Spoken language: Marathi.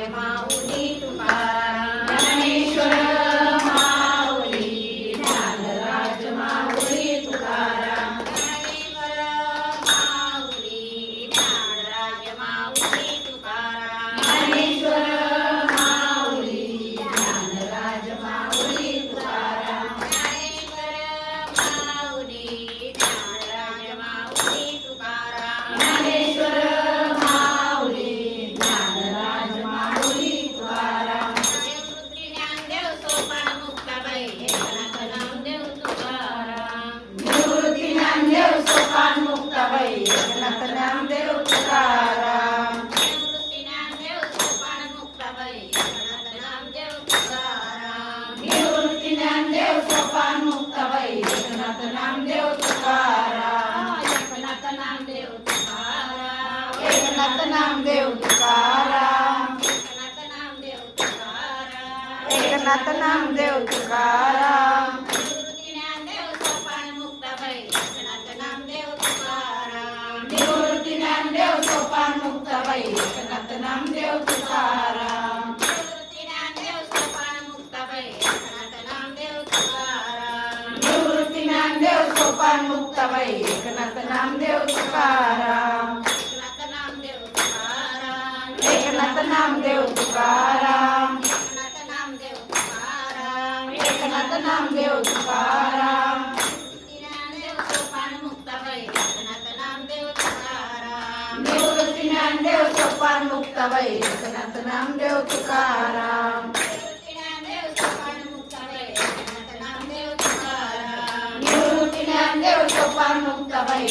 माऊली तुकाराम. ज्ञानेश्वर माऊली, ज्ञानराज माऊली तुकाराम. ज्ञानेश्वर माऊली, ज्ञानराज माऊली तुकाराम. ज्ञानेश्वर माऊली, ज्ञानराज माऊली तुकाराम. ज्ञानेश्वर माऊली, ज्ञानराज माऊली तुकाराम. ज्ञानेश्वर माऊली, ज्ञानराज माऊली तुकाराम. देवपुत्री ज्ञानदेव सोपान मुक्ताबाई, एकनाथ नामदेव तुकाराम. देवपुत्री ज्ञानदेव सोपान मुक्ताबाई, एकनाथ नामदेव तुकाराम. देवपुत्री ज्ञानदेव सोपान मुक्ताबाई, एकनाथ नामदेव तुकाराम. देवपुत्री ज्ञानदेव सोपान मुक्ताबाई, एकनाथ नामदेव तुकाराम. एकनाथ नामदेव तुकाराम. एकनाथ नामदेव तुकाराम. एकनाथ नामदेव तुकाराम. एकनाथ नामदेव तुकाराम. देवपुत्री ज्ञानदेव सोपान मुक्ताबाई, एकनाथ नामदेव तुकाराम. देवपुत्री ज्ञानदेव सोपान मुक्ताबाई, एकनाथ नामदेव तुकाराम. देवपुत्री ज्ञानदेव सोपान मुक्ताबाई, एकनाथ नामदेव तुकाराम. देवपुत्री ज्ञानदेव सोपान मुक्ताबाई, एकनाथ नामदेव तुकाराम. एकनाथ नामदेव तुकाराम. एकनाथ नामदेव तुकाराम. एकनाथ नामदेव तुकाराम. एकनाथ नामदेव तुकाराम. ज्ञानदेव सोपान मुक्ताबाई, एकनाथ नामदेव तुकाराम. देवपुत्री ज्ञानदेव सोपान मुक्ताबाई, एकनाथ नामदेव तुकाराम. देवपुत्री ज्ञानदेव सोपान मुक्ताबाई, एकनाथ नामदेव तुकाराम. देवपुत्री ज्ञानदेव सोपान मुक्ताबाई,